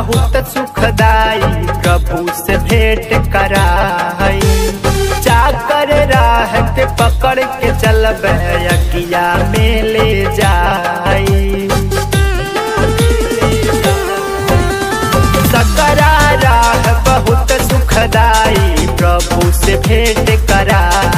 बहुत सुखदाई प्रभु से भेंट कराई। चाकर राह के पकड़ के चलबे अकिया में ले जाई। सकरा राह बहुत सुखदाई प्रभु से भेंट कराई।